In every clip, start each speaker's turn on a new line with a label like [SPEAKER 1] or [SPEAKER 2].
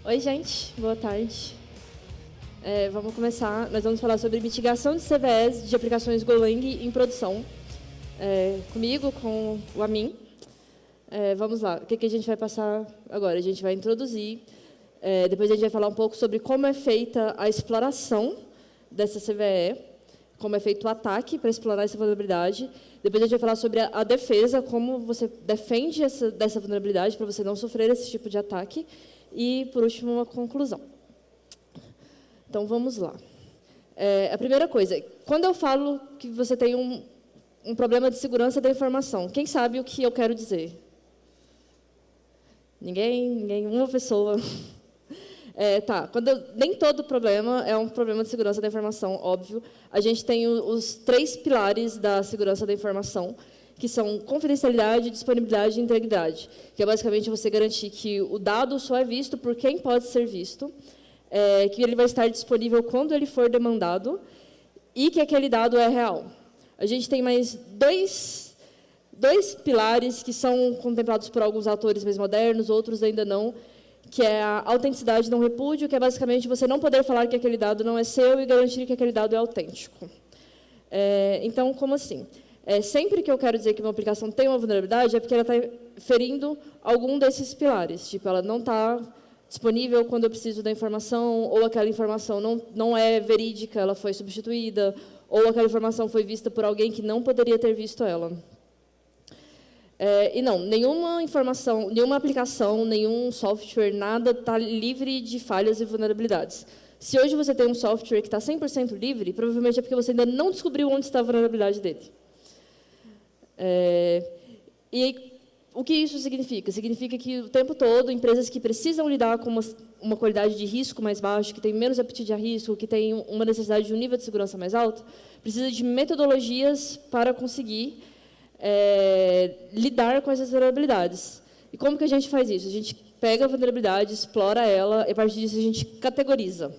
[SPEAKER 1] Oi, gente. Boa tarde. Vamos começar. Nós vamos falar sobre mitigação de CVEs de aplicações Golang em produção. Comigo, com o Amin. Vamos lá. O que a gente vai passar agora? A gente vai introduzir. Depois a gente vai falar um pouco sobre como é feita a exploração dessa CVE, como é feito o ataque para explorar essa vulnerabilidade. Depois a gente vai falar sobre a defesa, como você defende dessa vulnerabilidade para você não sofrer esse tipo de ataque. E, por último, uma conclusão. Então, vamos lá. A primeira coisa, quando eu falo que você tem um problema de segurança da informação, quem sabe o que eu quero dizer? Ninguém? Uma pessoa. Nem todo problema é um problema de segurança da informação, óbvio. A gente tem os 3 pilares da segurança da informação, que são confidencialidade, disponibilidade e integridade, que é basicamente você garantir que o dado só é visto por quem pode ser visto, que ele vai estar disponível quando ele for demandado e que aquele dado é real. A gente tem mais dois pilares que são contemplados por alguns autores mais modernos, outros ainda não, que é a autenticidade não repúdio, que é basicamente você não poder falar que aquele dado não é seu e garantir que aquele dado é autêntico. Então, como assim? Sempre que eu quero dizer que uma aplicação tem uma vulnerabilidade, é porque ela está ferindo algum desses pilares. Tipo, ela não está disponível quando eu preciso da informação, ou aquela informação não é verídica, ela foi substituída, ou aquela informação foi vista por alguém que não poderia ter visto ela. E não, nenhuma informação, nenhuma aplicação, nenhum software, nada está livre de falhas e vulnerabilidades. Se hoje você tem um software que está 100% livre, provavelmente é porque você ainda não descobriu onde está a vulnerabilidade dele. E o que isso significa? Significa que o tempo todo, empresas que precisam lidar com uma qualidade de risco mais baixa, que tem menos apetite a risco, que tem uma necessidade de um nível de segurança mais alto, precisa de metodologias para conseguir lidar com essas vulnerabilidades. E como que a gente faz isso? A gente pega a vulnerabilidade, explora ela, e a partir disso a gente categoriza.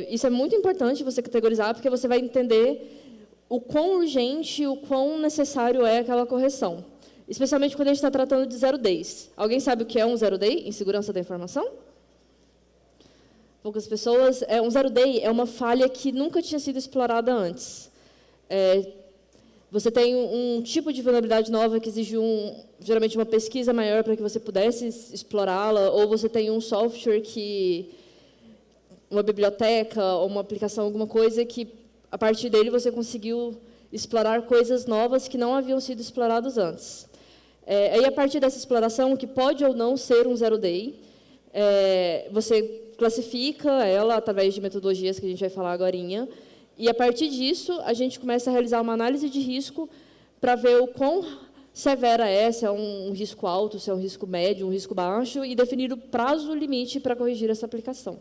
[SPEAKER 1] Isso é muito importante você categorizar, porque você vai entender o quão urgente, o quão necessário é aquela correção. Especialmente quando a gente está tratando de zero days. Alguém sabe o que é um zero day em segurança da informação? Poucas pessoas. Um zero day é uma falha que nunca tinha sido explorada antes. Você tem um tipo de vulnerabilidade nova que exige geralmente uma pesquisa maior para que você pudesse explorá-la, ou você tem um software uma biblioteca, ou uma aplicação, alguma coisa que a partir dele você conseguiu explorar coisas novas que não haviam sido exploradas antes. Aí, a partir dessa exploração, que pode ou não ser um zero day, você classifica ela através de metodologias que a gente vai falar agorinha, e a partir disso a gente começa a realizar uma análise de risco para ver o quão severa se é um risco alto, se é um risco médio, um risco baixo, e definir o prazo limite para corrigir essa aplicação.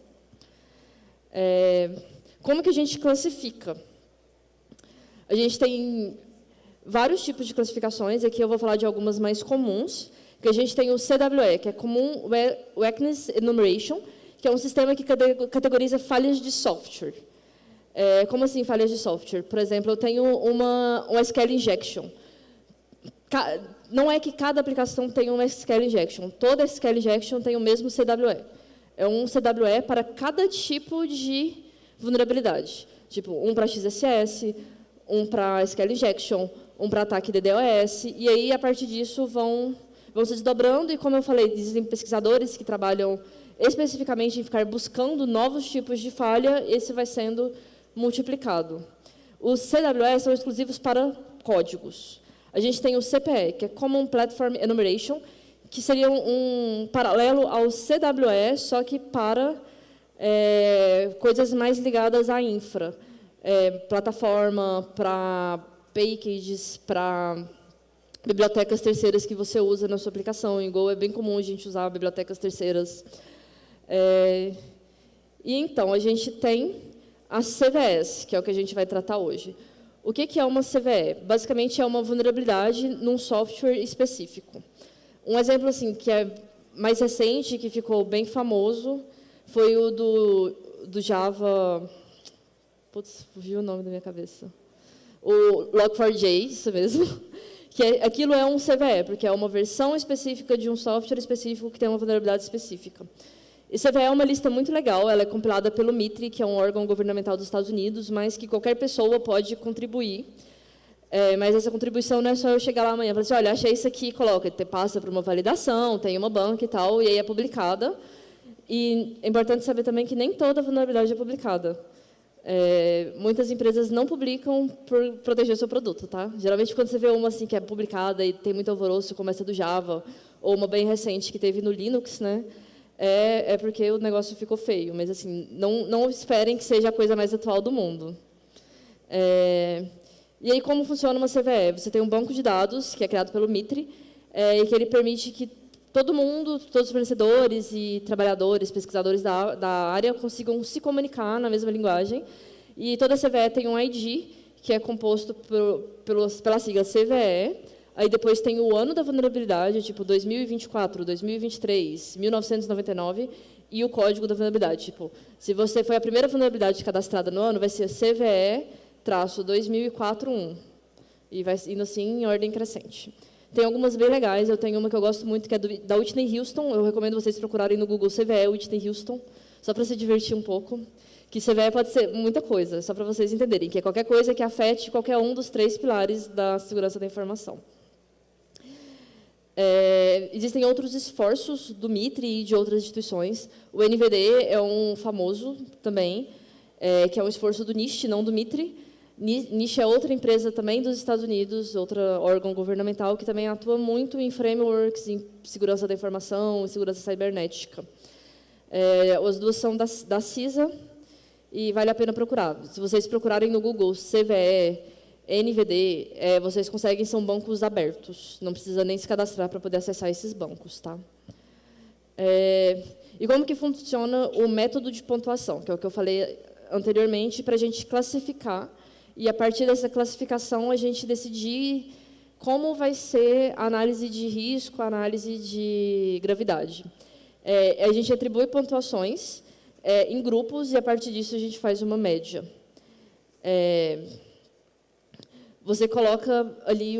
[SPEAKER 1] Como que a gente classifica? A gente tem vários tipos de classificações, aqui eu vou falar de algumas mais comuns, que a gente tem o CWE, que é Common Weakness Enumeration, que é um sistema que categoriza falhas de software. Como assim falhas de software? Por exemplo, eu tenho um SQL injection. Não é que cada aplicação tem uma SQL injection, toda SQL injection tem o mesmo CWE. É um CWE para cada tipo de vulnerabilidade. Tipo, um para XSS, um para SQL injection, um para ataque DDoS, e aí, a partir disso, vão se desdobrando, e como eu falei, existem pesquisadores que trabalham especificamente em ficar buscando novos tipos de falha, esse vai sendo multiplicado. Os CWE são exclusivos para códigos. A gente tem o CPE, que é Common Platform Enumeration, que seria um paralelo ao CWE, só que para coisas mais ligadas à infra. Plataforma, para packages, para bibliotecas terceiras que você usa na sua aplicação. Em Go é bem comum a gente usar bibliotecas terceiras. E então, a gente tem as CVEs, que é o que a gente vai tratar hoje. O que é uma CVE? Basicamente, é uma vulnerabilidade num software específico. Um exemplo assim, que é mais recente, que ficou bem famoso, foi o do Java... Putz, fugiu o nome da minha cabeça. O Log4j, isso mesmo, aquilo é um CVE, porque é uma versão específica de um software específico que tem uma vulnerabilidade específica. E CVE é uma lista muito legal, ela é compilada pelo MITRE, que é um órgão governamental dos Estados Unidos, mas que qualquer pessoa pode contribuir. Mas essa contribuição não é só eu chegar lá amanhã e falar assim, olha, achei isso aqui, coloca, passa por uma validação, tem uma banca e tal, e aí é publicada. E é importante saber também que nem toda vulnerabilidade é publicada. Muitas empresas não publicam por proteger o seu produto, tá? Geralmente, quando você vê uma assim que é publicada e tem muito alvoroço, como essa do Java, ou uma bem recente que teve no Linux, né? É porque o negócio ficou feio. Mas, assim, não esperem que seja a coisa mais atual do mundo. E aí, como funciona uma CVE? Você tem um banco de dados, que é criado pelo MITRE, e que ele permite que todo mundo, todos os fornecedores e trabalhadores, pesquisadores da área, consigam se comunicar na mesma linguagem. E toda CVE tem um ID, que é composto pela sigla CVE. Aí depois tem o ano da vulnerabilidade, tipo 2024, 2023, 1999, e o código da vulnerabilidade. Tipo, se você foi a primeira vulnerabilidade cadastrada no ano, vai ser CVE-2004-1. E vai indo assim em ordem crescente. Tem algumas bem legais, eu tenho uma que eu gosto muito, que é da Whitney Houston. Eu recomendo vocês procurarem no Google CVE Whitney Houston, só para se divertir um pouco. Que CVE pode ser muita coisa, só para vocês entenderem, que é qualquer coisa que afete qualquer um dos 3 pilares da segurança da informação. Existem outros esforços do MITRE e de outras instituições. O NVD é um famoso também, que é um esforço do NIST, não do MITRE. NIST é outra empresa também dos Estados Unidos, outro órgão governamental que também atua muito em frameworks, em segurança da informação, em segurança cibernética. As duas são da CISA e vale a pena procurar. Se vocês procurarem no Google CVE, NVD, vocês conseguem, são bancos abertos. Não precisa nem se cadastrar para poder acessar esses bancos. Tá? E como que funciona o método de pontuação, que é o que eu falei anteriormente, para a gente classificar. E, a partir dessa classificação, a gente decidir como vai ser a análise de risco, a análise de gravidade. A gente atribui pontuações em grupos e, a partir disso, a gente faz uma média. Você coloca ali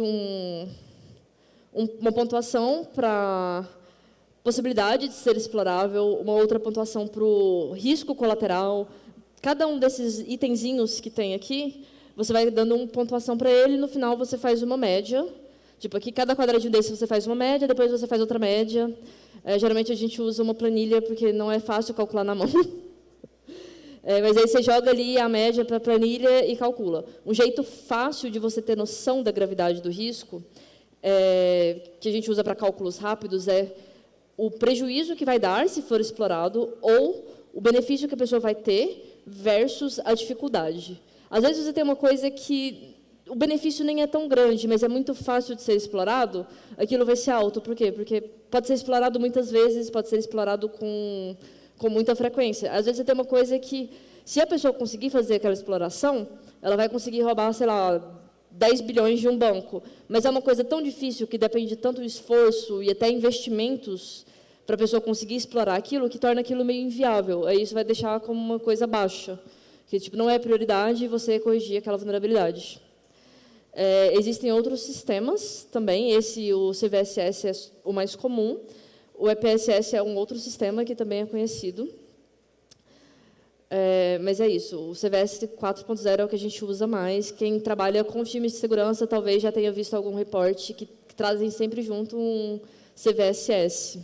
[SPEAKER 1] uma pontuação para possibilidade de ser explorável, uma outra pontuação para o risco colateral. Cada um desses itenzinhos que tem aqui, você vai dando uma pontuação para ele, e no final você faz uma média. Tipo, aqui, cada quadradinho desse você faz uma média, depois você faz outra média. Geralmente, a gente usa uma planilha, porque não é fácil calcular na mão. Mas aí você joga ali a média para a planilha e calcula. Um jeito fácil de você ter noção da gravidade do risco, que a gente usa para cálculos rápidos, é o prejuízo que vai dar se for explorado ou o benefício que a pessoa vai ter versus a dificuldade. Às vezes você tem uma coisa que o benefício nem é tão grande, mas é muito fácil de ser explorado, aquilo vai ser alto. Por quê? Porque pode ser explorado muitas vezes, pode ser explorado com muita frequência. Às vezes você tem uma coisa que, se a pessoa conseguir fazer aquela exploração, ela vai conseguir roubar, sei lá, 10 bilhões de um banco. Mas é uma coisa tão difícil, que depende de tanto esforço e até investimentos para a pessoa conseguir explorar aquilo, que torna aquilo meio inviável. Aí isso vai deixar como uma coisa baixa, que tipo, não é prioridade você corrigir aquela vulnerabilidade. Existem outros sistemas também, o CVSS é o mais comum, o EPSS é um outro sistema que também é conhecido. Mas é isso, o CVS 4.0 é o que a gente usa mais. Quem trabalha com times de segurança talvez já tenha visto algum reporte que trazem sempre junto um CVSS.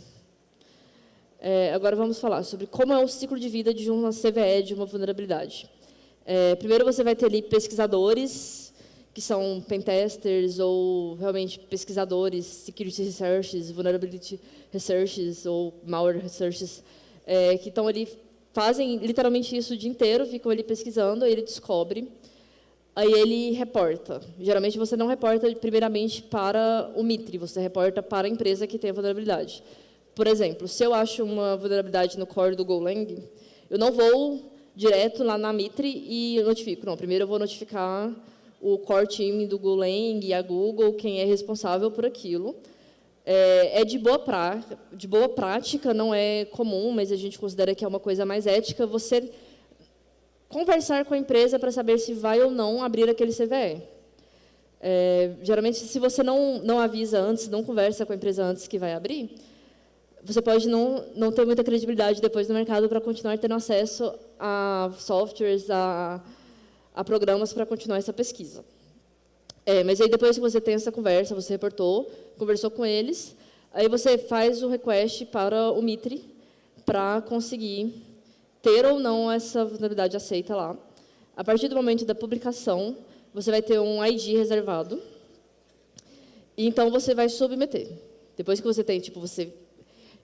[SPEAKER 1] Agora vamos falar sobre como é o ciclo de vida de uma CVE, de uma vulnerabilidade. Primeiro você vai ter ali pesquisadores, que são pentesters ou realmente pesquisadores, security researchers, vulnerability researchers ou malware researchers, que estão ali, fazem literalmente isso o dia inteiro, ficam ali pesquisando, aí ele descobre, aí ele reporta. Geralmente você não reporta primeiramente para o MITRE, você reporta para a empresa que tem a vulnerabilidade. Por exemplo, se eu acho uma vulnerabilidade no core do Golang, eu não vou direto lá na MITRE e notifico. Não, primeiro eu vou notificar o core team do Golang e a Google, quem é responsável por aquilo. De boa prática, não é comum, mas a gente considera que é uma coisa mais ética, você conversar com a empresa para saber se vai ou não abrir aquele CVE. Geralmente, se você não avisa antes, não conversa com a empresa antes que vai abrir, você pode não ter muita credibilidade depois no mercado para continuar tendo acesso a softwares, a programas para continuar essa pesquisa. Mas aí, depois que você tem essa conversa, você reportou, conversou com eles, aí você faz o request para o Mitre para conseguir ter ou não essa vulnerabilidade aceita lá. A partir do momento da publicação, você vai ter um ID reservado, e então você vai submeter. Depois que você tem, você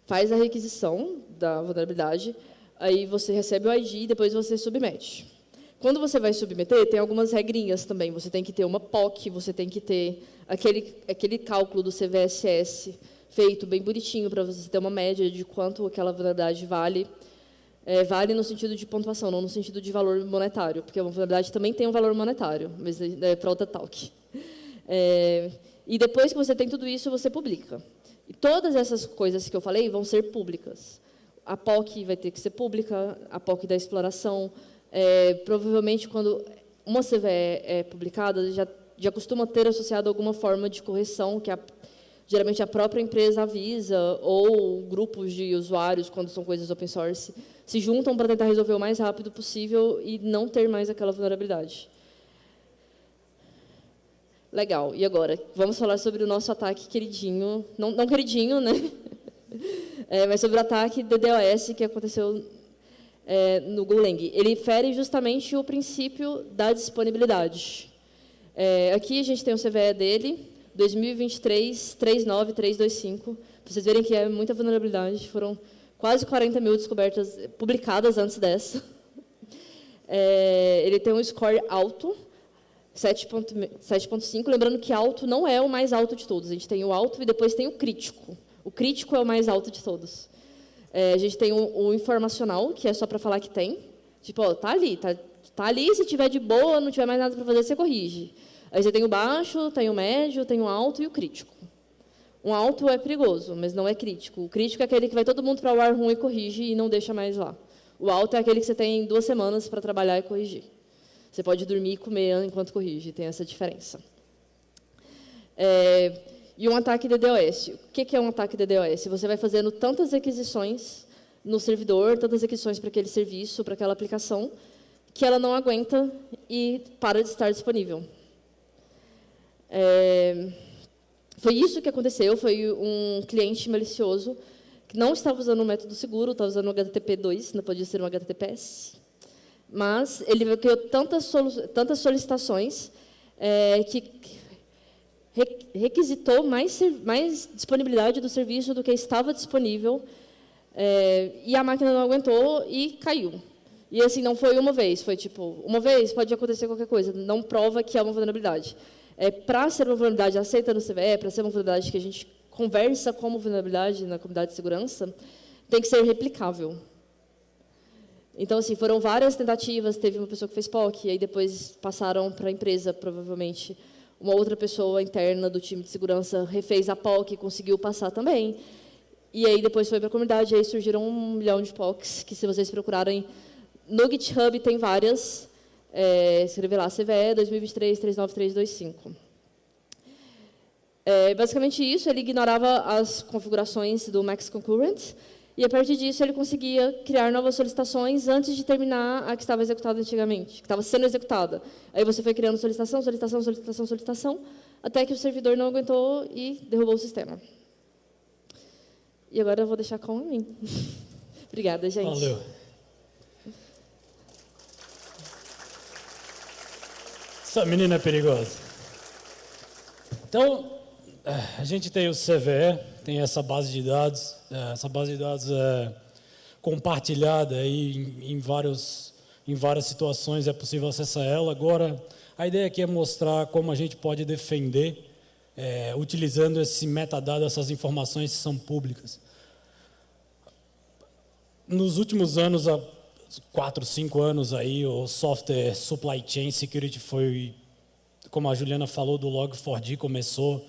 [SPEAKER 1] faz a requisição da vulnerabilidade, aí você recebe o ID e depois você submete. Quando você vai submeter, tem algumas regrinhas também. Você tem que ter uma POC, você tem que ter aquele cálculo do CVSS feito bem bonitinho para você ter uma média de quanto aquela vulnerabilidade vale. Vale no sentido de pontuação, não no sentido de valor monetário, porque a vulnerabilidade também tem um valor monetário, mas é para outra talk. E depois que você tem tudo isso, você publica. E todas essas coisas que eu falei vão ser públicas. A POC vai ter que ser pública, a POC da exploração. Provavelmente, quando uma CVE é publicada, já costuma ter associado alguma forma de correção, que geralmente a própria empresa avisa, ou grupos de usuários, quando são coisas open source, se juntam para tentar resolver o mais rápido possível e não ter mais aquela vulnerabilidade. Legal. E agora, vamos falar sobre o nosso ataque queridinho, não queridinho, né? Mas sobre o ataque DDoS que aconteceu no Golang. Ele fere justamente o princípio da disponibilidade. Aqui a gente tem o CVE dele, 2023 39325. Para vocês verem que é muita vulnerabilidade. Foram quase 40 mil descobertas publicadas antes dessa. Ele tem um score alto, 7.5. Lembrando que alto não é o mais alto de todos. A gente tem o alto e depois tem o crítico. O crítico é o mais alto de todos. A gente tem o informacional, que é só para falar que tem. Tipo, tá ali, se tiver de boa, não tiver mais nada para fazer, você corrige. Aí você tem o baixo, tem o médio, tem o alto e o crítico. Um alto é perigoso, mas não é crítico. O crítico é aquele que vai todo mundo para o ar ruim e corrige e não deixa mais lá. O alto é aquele que você tem 2 semanas para trabalhar e corrigir. Você pode dormir e comer enquanto corrige, tem essa diferença. E um ataque DDoS. O que é um ataque DDoS? Você vai fazendo tantas requisições no servidor, tantas requisições para aquele serviço, para aquela aplicação, que ela não aguenta e para de estar disponível. Foi isso que aconteceu. Foi um cliente malicioso que não estava usando um método seguro, estava usando um HTTP2, não podia ser um HTTPS. Mas ele criou tantas solicitações que requisitou mais disponibilidade do serviço do que estava disponível, e a máquina não aguentou e caiu. E assim, não foi uma vez, foi tipo, uma vez pode acontecer qualquer coisa, não prova que é uma vulnerabilidade. Para ser uma vulnerabilidade aceita no CVE, para ser uma vulnerabilidade que a gente conversa como vulnerabilidade na comunidade de segurança, tem que ser replicável. Então, assim, foram várias tentativas, teve uma pessoa que fez POC, e aí depois passaram para a empresa, provavelmente. Uma outra pessoa interna do time de segurança refez a POC e conseguiu passar também. E aí depois foi para a comunidade, e aí surgiram 1 milhão de POCs, que se vocês procurarem no GitHub, tem várias. Escrever lá, CVE 2023 39325. Basicamente isso, ele ignorava as configurações do Max Concurrent, e a partir disso ele conseguia criar novas solicitações antes de terminar a que estava executada antigamente, que estava sendo executada. Aí você foi criando solicitação, até que o servidor não aguentou e derrubou o sistema. E agora eu vou deixar com a mim. Obrigada, gente.
[SPEAKER 2] Valeu. Essa menina é perigosa. Então, a gente tem o CVE, tem essa base de dados. Essa base de dados é compartilhada aí em várias situações, é possível acessar ela. Agora, a ideia aqui é mostrar como a gente pode defender, utilizando esse metadado, essas informações que são públicas. Nos últimos anos, há 4, 5 anos, aí, o software Supply Chain Security foi, como a Juliana falou, do Log4j, começou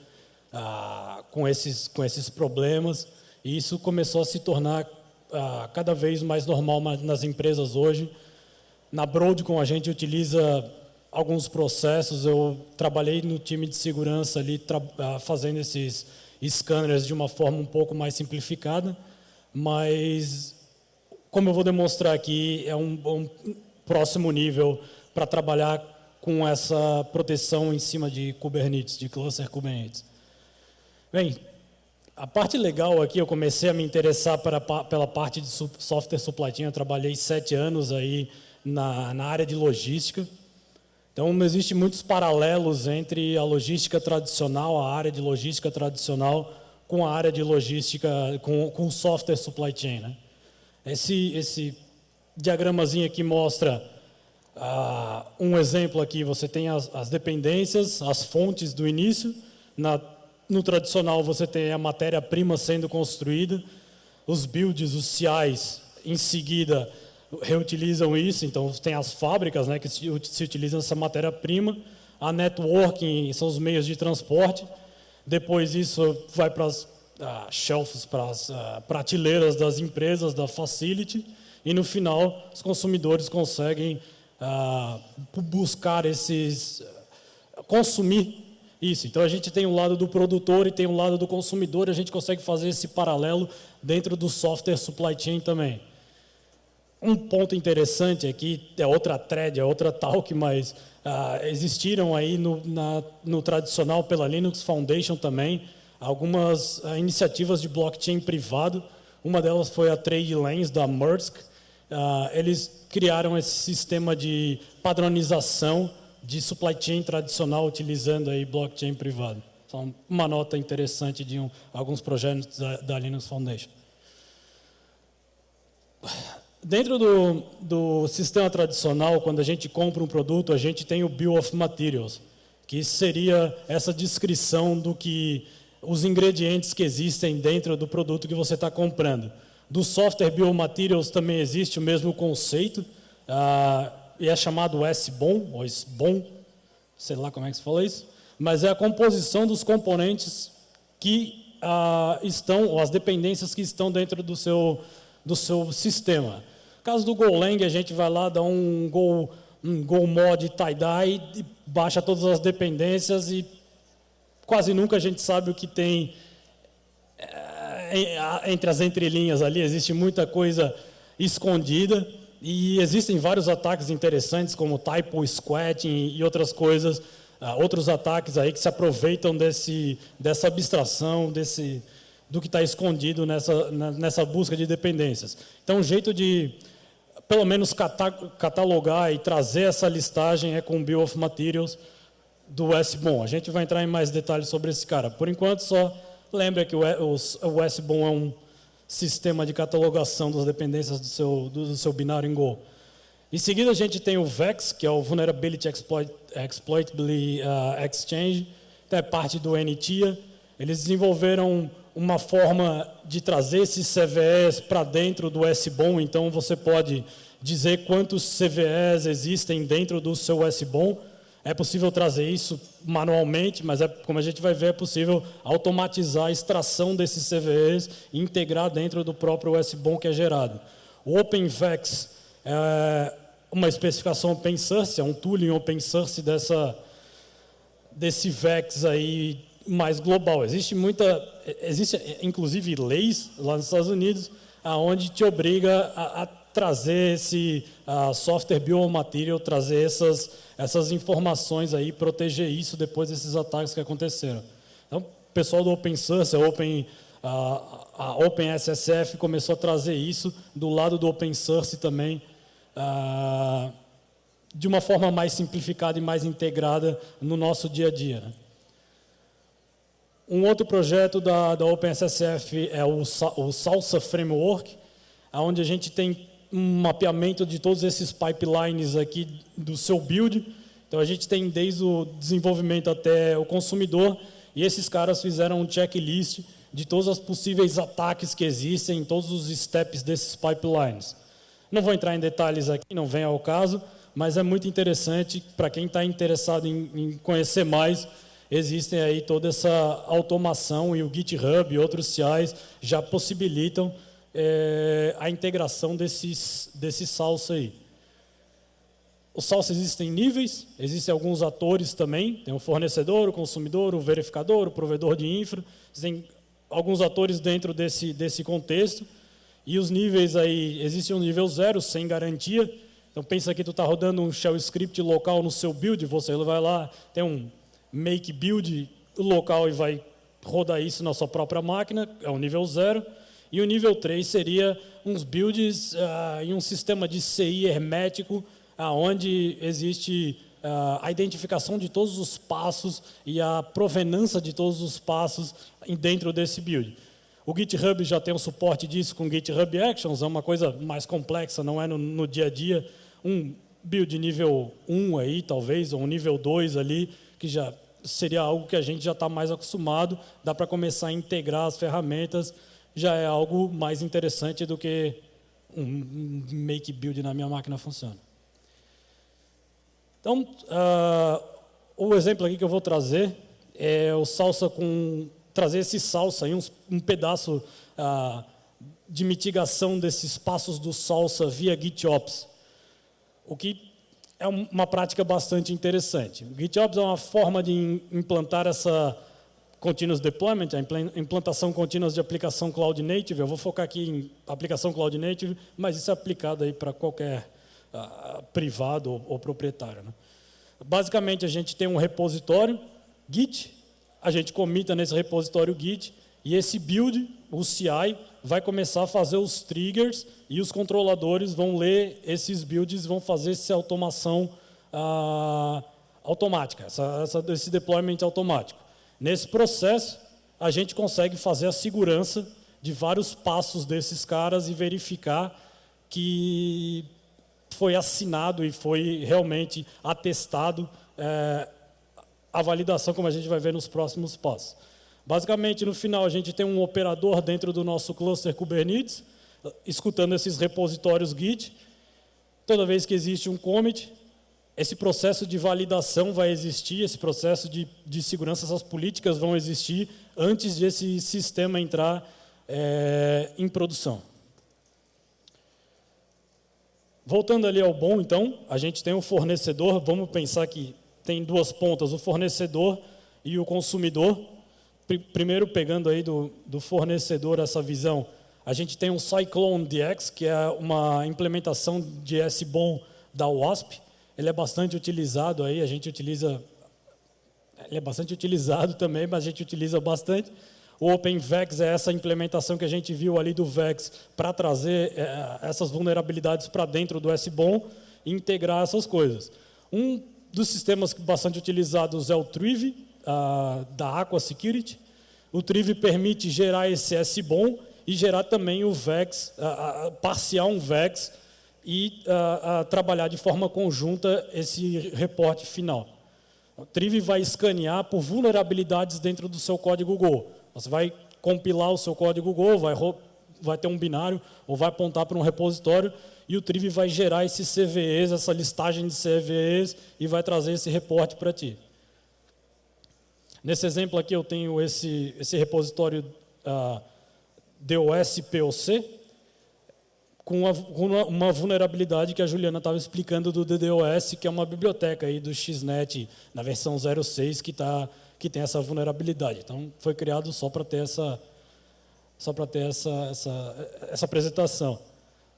[SPEAKER 2] com esses problemas, e isso começou a se tornar cada vez mais normal nas empresas hoje. Na Broadcom, a gente utiliza alguns processos. Eu trabalhei no time de segurança ali, fazendo esses scanners de uma forma um pouco mais simplificada, mas, como eu vou demonstrar aqui, é um próximo nível para trabalhar com essa proteção em cima de Kubernetes, de cluster Kubernetes. Bem, a parte legal aqui, eu comecei a me interessar pela parte de software supply chain. Eu trabalhei 7 anos aí na área de logística. Então, existem muitos paralelos entre a logística tradicional, a área de logística tradicional, com a área de logística, com software supply chain, né? Esse diagramazinho aqui mostra um exemplo aqui. Você tem as dependências, as fontes do início. No tradicional, você tem a matéria-prima sendo construída, os builds, os CIs, em seguida, reutilizam isso. Então, tem as fábricas, né, que se utilizam essa matéria-prima. A networking são os meios de transporte. Depois, isso vai para as shelves, para as prateleiras das empresas, da facility. E, no final, os consumidores conseguem buscar consumir isso. Então, a gente tem um lado do produtor e tem um lado do consumidor. A gente consegue fazer esse paralelo dentro do software supply chain também. Um ponto interessante aqui, é outra thread, é outra talk, mas existiram aí no tradicional pela Linux Foundation também algumas iniciativas de blockchain privado. Uma delas foi a Trade Lanes da Maersk. Eles criaram esse sistema de padronização de supply chain tradicional utilizando aí blockchain privado. Então, uma nota interessante de alguns projetos da Linux Foundation. Dentro do sistema tradicional, quando a gente compra um produto, a gente tem o Bill of Materials, que seria essa descrição do que os ingredientes que existem dentro do produto que você está comprando. Do software Bill of Materials também existe o mesmo conceito, e é chamado SBOM, ou SBOM, sei lá como é que se fala isso, mas é a composição dos componentes que estão, ou as dependências que estão dentro do seu sistema. No caso do Golang, a gente vai lá, dá um Go mod tie-dye, e baixa todas as dependências e quase nunca a gente sabe o que tem entre as entrelinhas ali. Existe muita coisa escondida. E existem vários ataques interessantes, como typo squatting e outras coisas, outros ataques aí que se aproveitam dessa abstração, do que está escondido nessa busca de dependências. Então, um jeito de, pelo menos, catalogar e trazer essa listagem é com o Bill of Materials do SBOM. A gente vai entrar em mais detalhes sobre esse cara. Por enquanto, só lembra que o SBOM é um sistema de catalogação das dependências do seu binário em Go. Em seguida, a gente tem o VEX, que é o Vulnerability Exploitability Exchange, que é parte do NTIA. Eles desenvolveram uma forma de trazer esses CVEs para dentro do SBOM. Então, você pode dizer quantos CVEs existem dentro do seu SBOM. É possível trazer isso manualmente, mas, como a gente vai ver, é possível automatizar a extração desses CVEs e integrar dentro do próprio SBOM que é gerado. O OpenVex é uma especificação open source, é um tooling open source desse VEX aí mais global. Existe inclusive leis lá nos Estados Unidos aonde te obriga a trazer esse software biomaterial, trazer essas informações aí, proteger isso depois desses ataques que aconteceram. Então, o pessoal do open source, a OpenSSF começou a trazer isso do lado do open source também, de uma forma mais simplificada e mais integrada no nosso dia a dia, né? Um outro projeto da OpenSSF é o Salsa Framework, onde a gente tem um mapeamento de todos esses pipelines aqui do seu build. Então, a gente tem desde o desenvolvimento até o consumidor, e esses caras fizeram um checklist de todos os possíveis ataques que existem em todos os steps desses pipelines. Não vou entrar em detalhes aqui, não vem ao caso, mas é muito interessante para quem está interessado em conhecer mais. Existem aí toda essa automação, e o GitHub e outros CIs já possibilitam a integração desse salsa aí. O salsa existem níveis, existem alguns atores também, tem o fornecedor, o consumidor, o verificador, o provedor de infra, existem alguns atores dentro desse contexto, e os níveis aí, existe um nível 0, sem garantia. Então pensa que tu está rodando um shell script local no seu build, você vai lá, tem um make build local e vai rodar isso na sua própria máquina, é o nível 0. E o nível 3 seria uns builds em um sistema de CI hermético, onde existe a identificação de todos os passos e a provenança de todos os passos dentro desse build. O GitHub já tem um suporte disso com GitHub Actions, é uma coisa mais complexa, não é no dia a dia. Um build nível 1 aí, talvez, ou um nível 2 ali, que já seria algo que a gente já está mais acostumado, dá para começar a integrar as ferramentas, já é algo mais interessante do que um make build na minha máquina funciona. Então, o exemplo aqui que eu vou trazer é o salsa trazer esse salsa, um pedaço de mitigação desses passos do salsa via GitOps, o que é uma prática bastante interessante. O GitOps é uma forma de implantar essa continuous deployment, a implantação contínua de aplicação cloud native. Eu vou focar aqui em aplicação cloud native, mas isso é aplicado aí para qualquer privado ou proprietário, né? Basicamente, a gente tem um repositório Git, a gente comita nesse repositório Git, e esse build, o CI, vai começar a fazer os triggers, e os controladores vão ler esses builds, vão fazer essa automação automática, esse deployment automático. Nesse processo, a gente consegue fazer a segurança de vários passos desses caras e verificar que foi assinado e foi realmente atestado a validação, como a gente vai ver nos próximos passos. Basicamente, no final, a gente tem um operador dentro do nosso cluster Kubernetes, escutando esses repositórios Git. Toda vez que existe um commit, esse processo de validação vai existir, esse processo de segurança, essas políticas vão existir antes de esse sistema entrar em produção. Voltando ali ao bom, então, a gente tem um fornecedor, vamos pensar que tem duas pontas, o fornecedor e o consumidor. Primeiro, pegando aí do fornecedor essa visão, a gente tem um Cyclone DX, que é uma implementação de SBOM da WASP. Ele é bastante utilizado aí, a gente utiliza, ele é bastante utilizado também, mas a gente utiliza bastante. O OpenVex é essa implementação que a gente viu ali do Vex para trazer essas vulnerabilidades para dentro do SBOM e integrar essas coisas. Um dos sistemas bastante utilizados é o Triv, da Aqua Security. O Triv permite gerar esse SBOM e gerar também o Vex, parsear um Vex e trabalhar de forma conjunta esse reporte final. O Triv vai escanear por vulnerabilidades dentro do seu código Go. Você vai compilar o seu código Go, vai ter um binário ou vai apontar para um repositório e o Triv vai gerar esses CVEs, essa listagem de CVEs e vai trazer esse reporte para ti. Nesse exemplo aqui eu tenho esse repositório DOS-POC com uma vulnerabilidade que a Juliana estava explicando do DDoS, que é uma biblioteca aí do XNet na versão 06 que tem essa vulnerabilidade. Então, foi criado só para ter essa apresentação.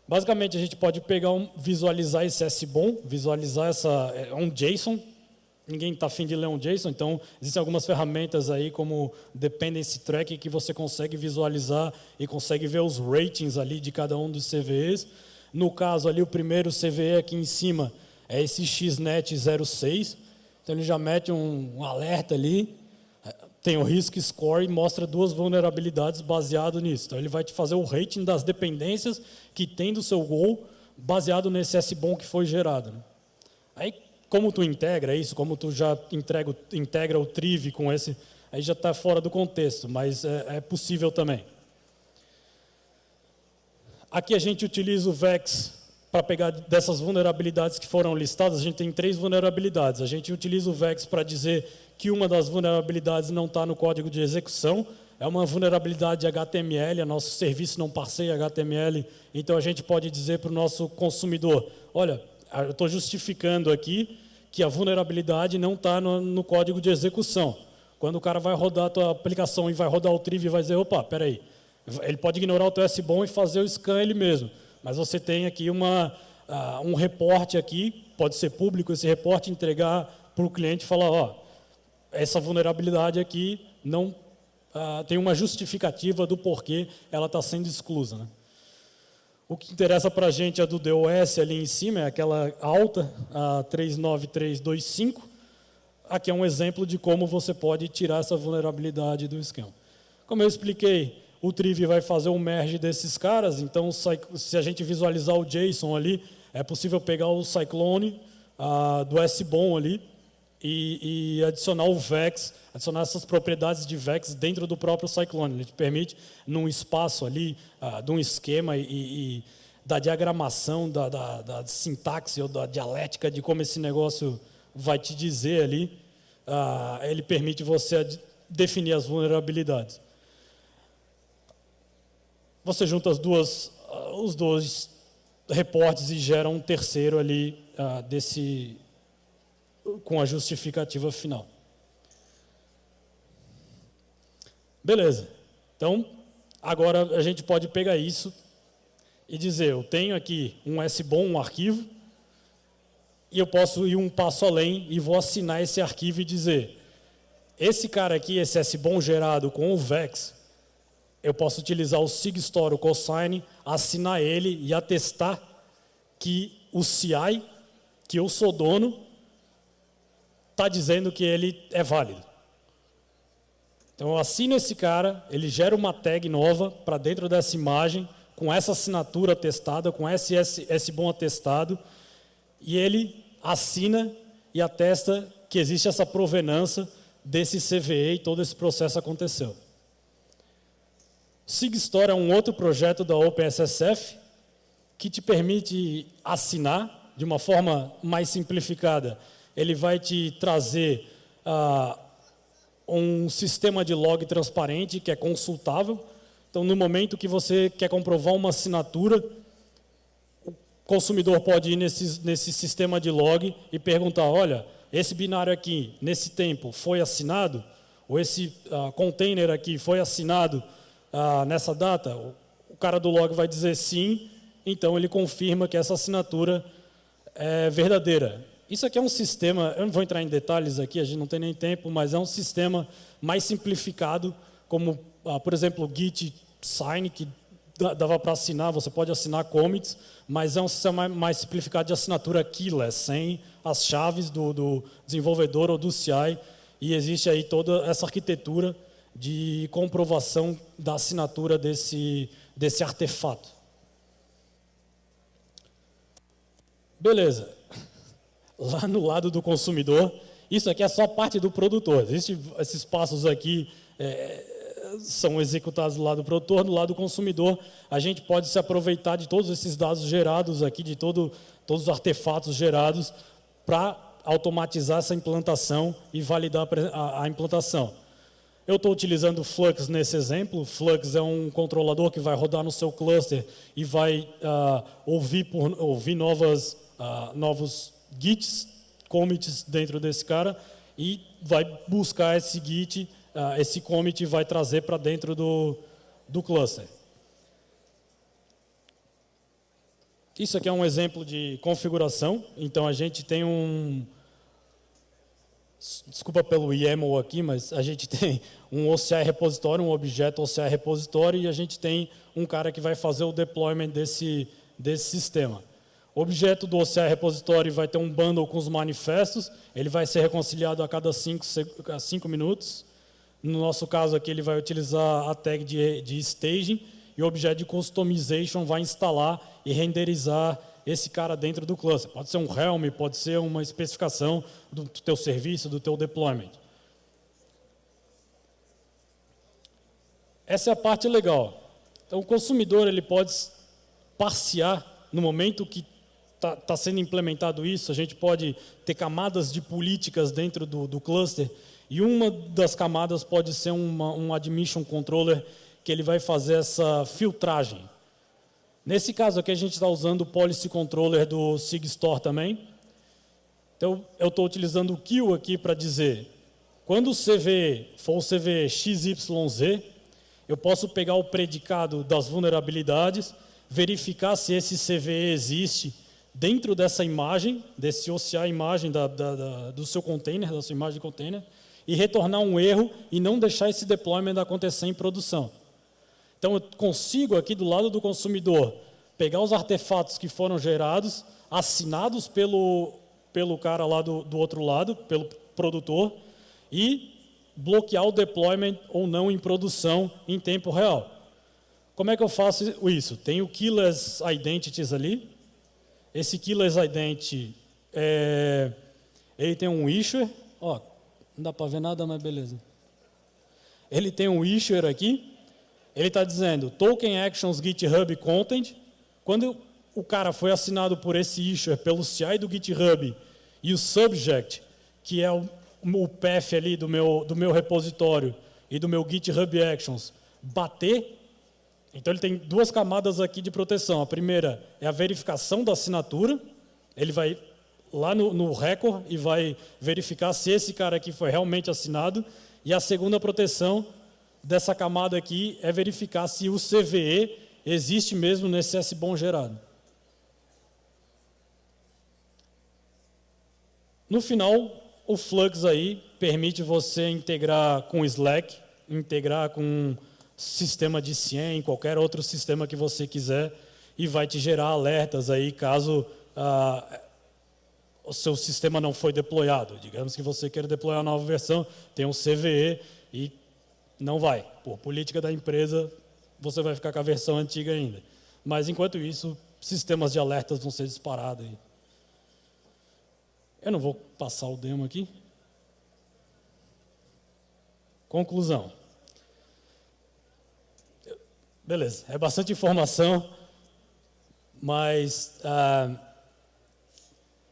[SPEAKER 2] Basicamente, a gente pode pegar visualizar esse SBOM, visualizar um JSON. Ninguém está afim de ler um JSON, então existem algumas ferramentas aí como Dependency Track que você consegue visualizar e consegue ver os ratings ali de cada um dos CVEs. No caso ali, o primeiro CVE aqui em cima é esse XNet 06. Então ele já mete um alerta ali, tem o Risk Score e mostra duas vulnerabilidades baseado nisso. Então ele vai te fazer o rating das dependências que tem do seu Go baseado nesse SBOM que foi gerado, né? Aí, como tu integra isso, como tu já integra o Triv com esse, aí já está fora do contexto, mas é possível também. Aqui a gente utiliza o Vex para pegar dessas vulnerabilidades que foram listadas. A gente tem 3 vulnerabilidades. A gente utiliza o Vex para dizer que uma das vulnerabilidades não está no código de execução. É uma vulnerabilidade de HTML, nosso serviço não parseia HTML, então a gente pode dizer para o nosso consumidor, olha, eu estou justificando aqui que a vulnerabilidade não está no código de execução. Quando o cara vai rodar a tua aplicação e vai rodar o triv e vai dizer, opa, espera aí, ele pode ignorar o teu SBOM e fazer o scan ele mesmo. Mas você tem aqui um reporte aqui, pode ser público esse reporte, entregar para o cliente e falar, ó, essa vulnerabilidade aqui não tem uma justificativa do porquê ela está sendo exclusa, né? O que interessa para a gente é do DOS ali em cima, é aquela alta, a 39325. Aqui é um exemplo de como você pode tirar essa vulnerabilidade do esquema. Como eu expliquei, o triv vai fazer o merge desses caras, então se a gente visualizar o JSON ali, é possível pegar o Cyclone do SBOM ali e adicionar o VEX, adicionar essas propriedades de VEX dentro do próprio Cyclone. Ele te permite, num espaço ali, de um esquema e da diagramação, da sintaxe ou da dialética de como esse negócio vai te dizer ali, ele permite você definir as vulnerabilidades. Você junta os dois reportes e gera um terceiro ali com a justificativa final. Beleza. Então, agora a gente pode pegar isso e dizer, eu tenho aqui um SBOM, um arquivo, e eu posso ir um passo além e vou assinar esse arquivo e dizer, esse cara aqui, esse SBOM gerado com o VEX, eu posso utilizar o SigStore, o cosign, assinar ele e atestar que o CI, que eu sou dono, está dizendo que ele é válido. Então, eu assino esse cara, ele gera uma tag nova para dentro dessa imagem, com essa assinatura atestada, com esse SBOM atestado, e ele assina e atesta que existe essa provenança desse CVE e todo esse processo aconteceu. SigStore é um outro projeto da OpenSSF que te permite assinar de uma forma mais simplificada. Ele vai te trazer um sistema de log transparente que é consultável. Então, no momento que você quer comprovar uma assinatura, o consumidor pode ir nesse sistema de log e perguntar, olha, esse binário aqui, nesse tempo, foi assinado? Ou esse container aqui foi assinado nessa data? O cara do log vai dizer sim, então ele confirma que essa assinatura é verdadeira. Isso aqui é um sistema, eu não vou entrar em detalhes aqui, a gente não tem nem tempo, mas é um sistema mais simplificado, como, por exemplo, o Git Sign, que dava para assinar, você pode assinar commits, mas é um sistema mais simplificado de assinatura keyless, sem as chaves do desenvolvedor ou do CI, e existe aí toda essa arquitetura de comprovação da assinatura desse artefato. Beleza. Lá no lado do consumidor, isso aqui é só parte do produtor. Existem esses passos aqui, são executados do lado do produtor, do lado do consumidor. A gente pode se aproveitar de todos esses dados gerados aqui, de todos os artefatos gerados, para automatizar essa implantação e validar a implantação. Eu estou utilizando o Flux nesse exemplo. O Flux é um controlador que vai rodar no seu cluster e vai ouvir novos gits, commits dentro desse cara e vai buscar esse git, esse commit vai trazer para dentro do cluster. Isso aqui é um exemplo de configuração. Então, a gente tem desculpa pelo YAML aqui, mas a gente tem um OCI repositório, um objeto OCI repositório, e a gente tem um cara que vai fazer o deployment desse sistema. O objeto do OCI repositório vai ter um bundle com os manifestos, ele vai ser reconciliado a cada 5 minutos. No nosso caso aqui, ele vai utilizar a tag de staging, e o objeto de customization vai instalar e renderizar esse cara dentro do cluster. Pode ser um Helm, pode ser uma especificação do teu serviço, do teu deployment. Essa é a parte legal. Então, o consumidor ele pode parsear no momento que está sendo implementado isso. A gente pode ter camadas de políticas dentro do cluster, e uma das camadas pode ser um admission controller que ele vai fazer essa filtragem. Nesse caso aqui, a gente está usando o Policy Controller do SigStore também. Então, eu estou utilizando o kill aqui para dizer, quando o CVE for o CVE XYZ, eu posso pegar o predicado das vulnerabilidades, verificar se esse CVE existe dentro dessa imagem, desse OCA imagem do seu container, da sua imagem de container, e retornar um erro e não deixar esse deployment acontecer em produção. Então, eu consigo aqui do lado do consumidor pegar os artefatos que foram gerados, assinados pelo cara lá do outro lado, pelo produtor, e bloquear o deployment ou não em produção em tempo real. Como é que eu faço isso? Tem o Keyless Identities ali. Esse Keyless Identity, ele tem um issuer. Ó, não dá para ver nada, mas beleza. Ele tem um issuer aqui. Ele está dizendo Token Actions GitHub Content. Quando o cara foi assinado por esse issuer, pelo CI do GitHub, e o subject, que é o path ali do meu repositório e do meu GitHub Actions, bater, então ele tem duas camadas aqui de proteção. A primeira é a verificação da assinatura, ele vai lá no record e vai verificar se esse cara aqui foi realmente assinado, e a segunda proteção dessa camada aqui é verificar se o CVE existe mesmo nesse SBOM gerado. No final, o Flux aí permite você integrar com Slack, integrar com sistema de CIEM, qualquer outro sistema que você quiser, e vai te gerar alertas aí caso o seu sistema não foi deployado. Digamos que você queira deployar a nova versão, tem um CVE e não vai. Por política da empresa, você vai ficar com a versão antiga ainda. Mas, enquanto isso, sistemas de alertas vão ser disparados aí. Eu não vou passar o demo aqui. Conclusão. Beleza, é bastante informação, mas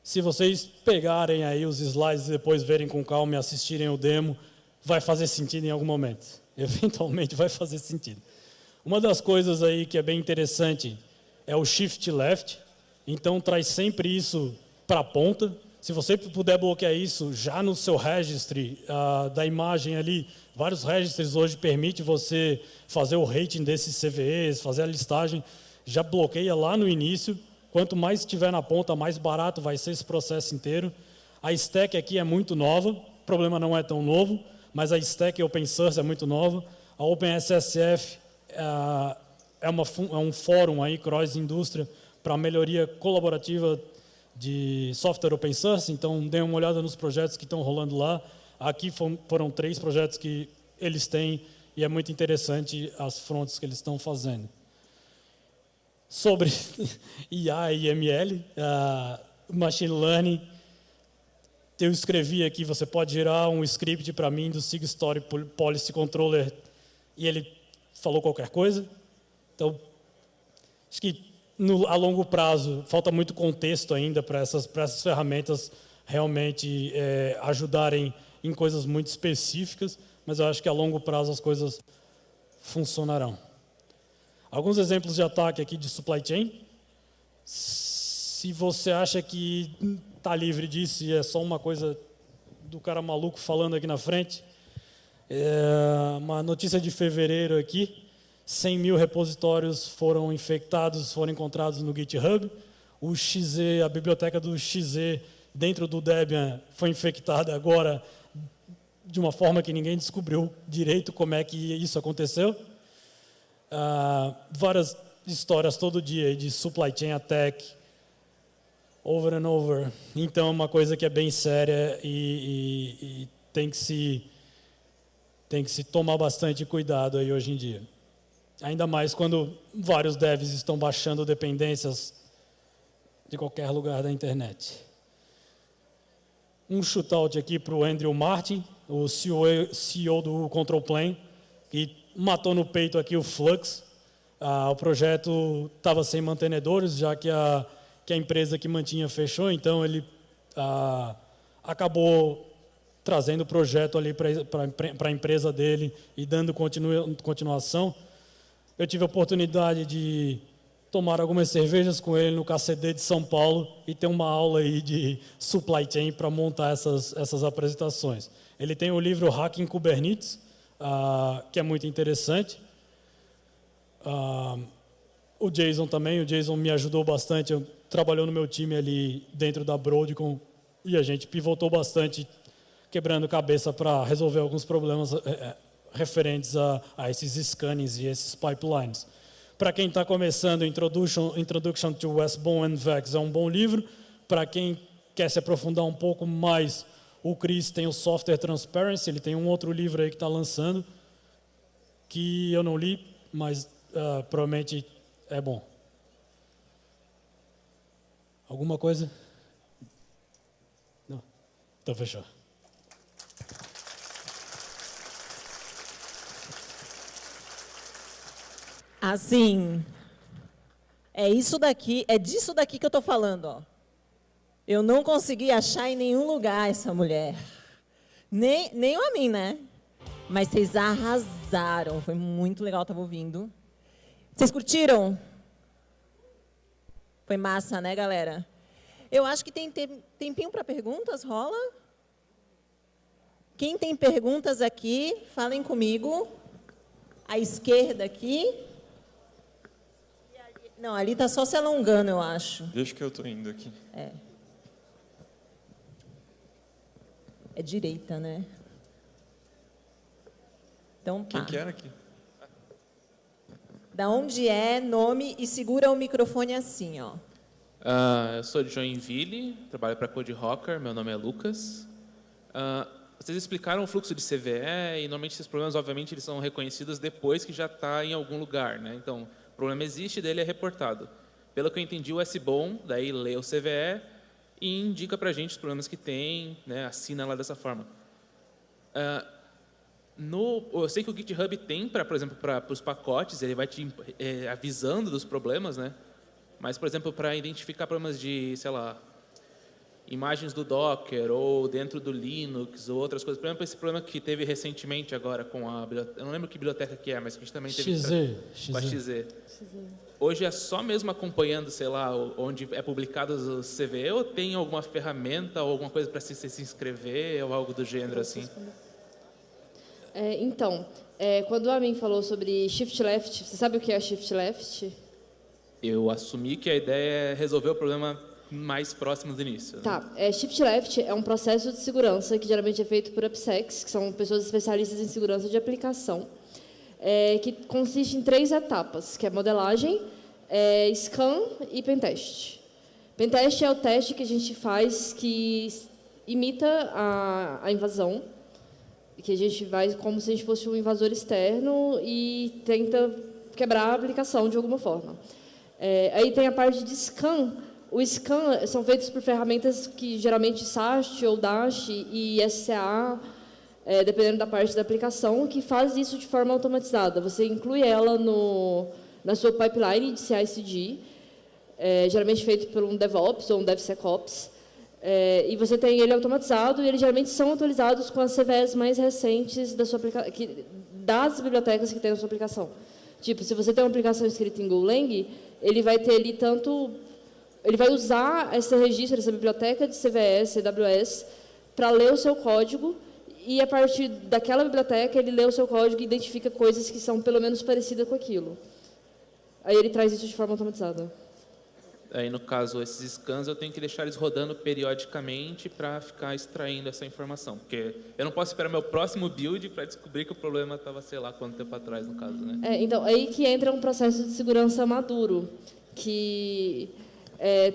[SPEAKER 2] se vocês pegarem aí os slides e depois verem com calma e assistirem o demo, vai fazer sentido em algum momento. Eventualmente vai fazer sentido. Uma das coisas aí que é bem interessante é o Shift Left, então traz sempre isso para a ponta. Se você puder bloquear isso já no seu registry da imagem ali, vários registries hoje permitem você fazer o rating desses CVEs, fazer a listagem, já bloqueia lá no início. Quanto mais estiver na ponta, mais barato vai ser esse processo inteiro. A stack aqui é muito nova, o problema não é tão novo, mas a stack open source é muito nova. A OpenSSF é um fórum aí, cross-indústria, para melhoria colaborativa de software open source, então dê uma olhada nos projetos que estão rolando lá. Aqui foram 3 projetos que eles têm e é muito interessante as fronts que eles estão fazendo. Sobre IA e ML, Machine Learning, eu escrevi aqui, você pode gerar um script para mim do SigStore Policy Controller e ele falou qualquer coisa. Então, acho que a longo prazo, falta muito contexto ainda para essas ferramentas realmente ajudarem em coisas muito específicas, mas eu acho que a longo prazo as coisas funcionarão. Alguns exemplos de ataque aqui de supply chain. Se você acha que está livre disso e é só uma coisa do cara maluco falando aqui na frente, uma notícia de fevereiro aqui, 100 mil repositórios foram infectados, foram encontrados no GitHub. O XZ, a biblioteca do XZ dentro do Debian foi infectada agora de uma forma que ninguém descobriu direito como é que isso aconteceu. Várias histórias todo dia de supply chain attack, over and over. Então, é uma coisa que é bem séria e tem que se tomar bastante cuidado aí hoje em dia. Ainda mais quando vários devs estão baixando dependências de qualquer lugar da internet. Um shootout aqui para o Andrew Martin, o CEO do Control Plane, que matou no peito aqui o Flux. O projeto estava sem mantenedores, já que a empresa que mantinha fechou, então ele acabou trazendo o projeto ali para a empresa dele e dando continuação. Eu tive a oportunidade de tomar algumas cervejas com ele no KCD de São Paulo e ter uma aula aí de supply chain para montar essas apresentações. Ele tem o livro Hacking Kubernetes, que é muito interessante. O Jason também, o Jason me ajudou bastante, trabalhou no meu time ali dentro da Broadcom e a gente pivotou bastante, quebrando cabeça para resolver alguns problemas referentes a esses scannings e esses pipelines. Para quem está começando, Introduction to Westbone and Vex é um bom livro. Para quem quer se aprofundar um pouco mais, o Chris tem o Software Transparency, ele tem um outro livro aí que está lançando, que eu não li, mas provavelmente é bom. Alguma coisa? Não? Então fechou.
[SPEAKER 3] Assim, é disso daqui que eu estou falando, ó. Eu não consegui achar em nenhum lugar essa mulher. Nem a mim, né? Mas vocês arrasaram. Foi muito legal, estava ouvindo. Vocês curtiram? Foi massa, né, galera? Eu acho que tem tempinho para perguntas, rola? Quem tem perguntas aqui, falem comigo. À esquerda aqui. Não, ali está só se alongando, eu acho.
[SPEAKER 4] Deixa que eu estou indo aqui.
[SPEAKER 3] É direita, né? Então, pá.
[SPEAKER 4] Quem que era aqui?
[SPEAKER 3] Da onde é, nome e segura o microfone assim, ó.
[SPEAKER 5] Eu sou de Joinville, trabalho para Code Rocker, meu nome é Lucas. Vocês explicaram o fluxo de CVE e normalmente esses problemas, obviamente, eles são reconhecidos depois que já está em algum lugar, né? Então, o problema existe, dele é reportado. Pelo que eu entendi, o SBOM, daí lê o CVE e indica para a gente os problemas que tem, né? Assina lá dessa forma. Eu sei que o GitHub tem, por exemplo, para os pacotes, ele vai te avisando dos problemas, né? Mas, por exemplo, para identificar problemas de, sei lá, imagens do Docker ou dentro do Linux ou outras coisas. Por exemplo, esse problema que teve recentemente agora com a biblioteca, eu não lembro que biblioteca que é, mas que a gente também teve com a XZ. Hoje é só mesmo acompanhando, sei lá, onde é publicado o CVE ou tem alguma ferramenta ou alguma coisa para se inscrever ou algo do gênero assim?
[SPEAKER 1] Então, quando a Amin falou sobre shift left, você sabe o que é shift left?
[SPEAKER 5] Eu assumi que a ideia é resolver o problema mais próximo do início.
[SPEAKER 1] Tá. Shift left é um processo de segurança que geralmente é feito por AppSecs, que são pessoas especialistas em segurança de aplicação, que consiste em 3 etapas, que é modelagem, scan e pentest. Pentest é o teste que a gente faz que imita a invasão, que a gente vai como se a gente fosse um invasor externo e tenta quebrar a aplicação de alguma forma. Aí tem a parte de scan. O scan são feitos por ferramentas que geralmente SAST ou Dash e SCA, dependendo da parte da aplicação, que faz isso de forma automatizada. Você inclui ela na sua pipeline de CI/CD, geralmente feito por um DevOps ou um DevSecOps, e você tem ele automatizado e eles geralmente são atualizados com as CVEs mais recentes das bibliotecas que tem na sua aplicação. Tipo, se você tem uma aplicação escrita em Golang, ele vai ter ali ele vai usar esse registro, essa biblioteca de CVE, AWS, para ler o seu código e, a partir daquela biblioteca, ele lê o seu código e identifica coisas que são, pelo menos, parecidas com aquilo. Aí ele traz isso de forma automatizada.
[SPEAKER 5] Aí, no caso, esses scans, eu tenho que deixar eles rodando periodicamente para ficar extraindo essa informação. Porque eu não posso esperar meu próximo build para descobrir que o problema estava, sei lá, quanto tempo atrás, no caso, né?
[SPEAKER 1] Então, aí que entra um processo de segurança maduro, que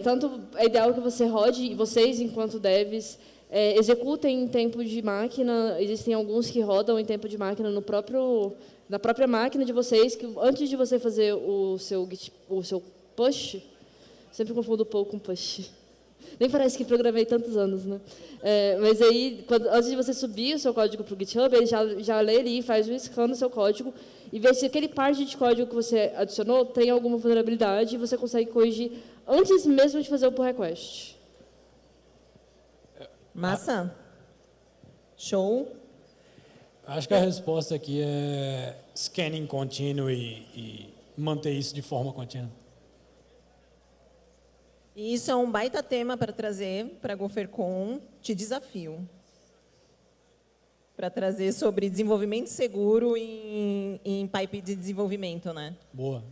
[SPEAKER 1] tanto é ideal que você rode, e vocês, enquanto devs, executem em tempo de máquina. Existem alguns que rodam em tempo de máquina na própria máquina de vocês, que antes de você fazer o seu push, sempre confundo pouco com push. Nem parece que programei tantos anos, né? Mas aí, antes de você subir o seu código para o GitHub, ele já lê ali, faz um scan no seu código e vê se aquele parte de código que você adicionou tem alguma vulnerabilidade e você consegue corrigir antes mesmo de fazer o pull request.
[SPEAKER 3] Massa. Show.
[SPEAKER 2] Acho que a resposta aqui é scanning contínuo e manter isso de forma contínua.
[SPEAKER 3] E isso é um baita tema para trazer para a GopherCon. Te desafio. Para trazer sobre desenvolvimento seguro em pipe de desenvolvimento, né?
[SPEAKER 2] Boa.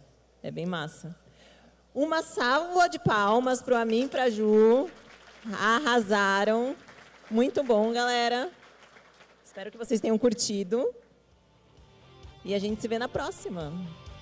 [SPEAKER 3] É bem massa. Uma salva de palmas para o Amin e para a Ju. Arrasaram. Muito bom, galera. Espero que vocês tenham curtido. E a gente se vê na próxima.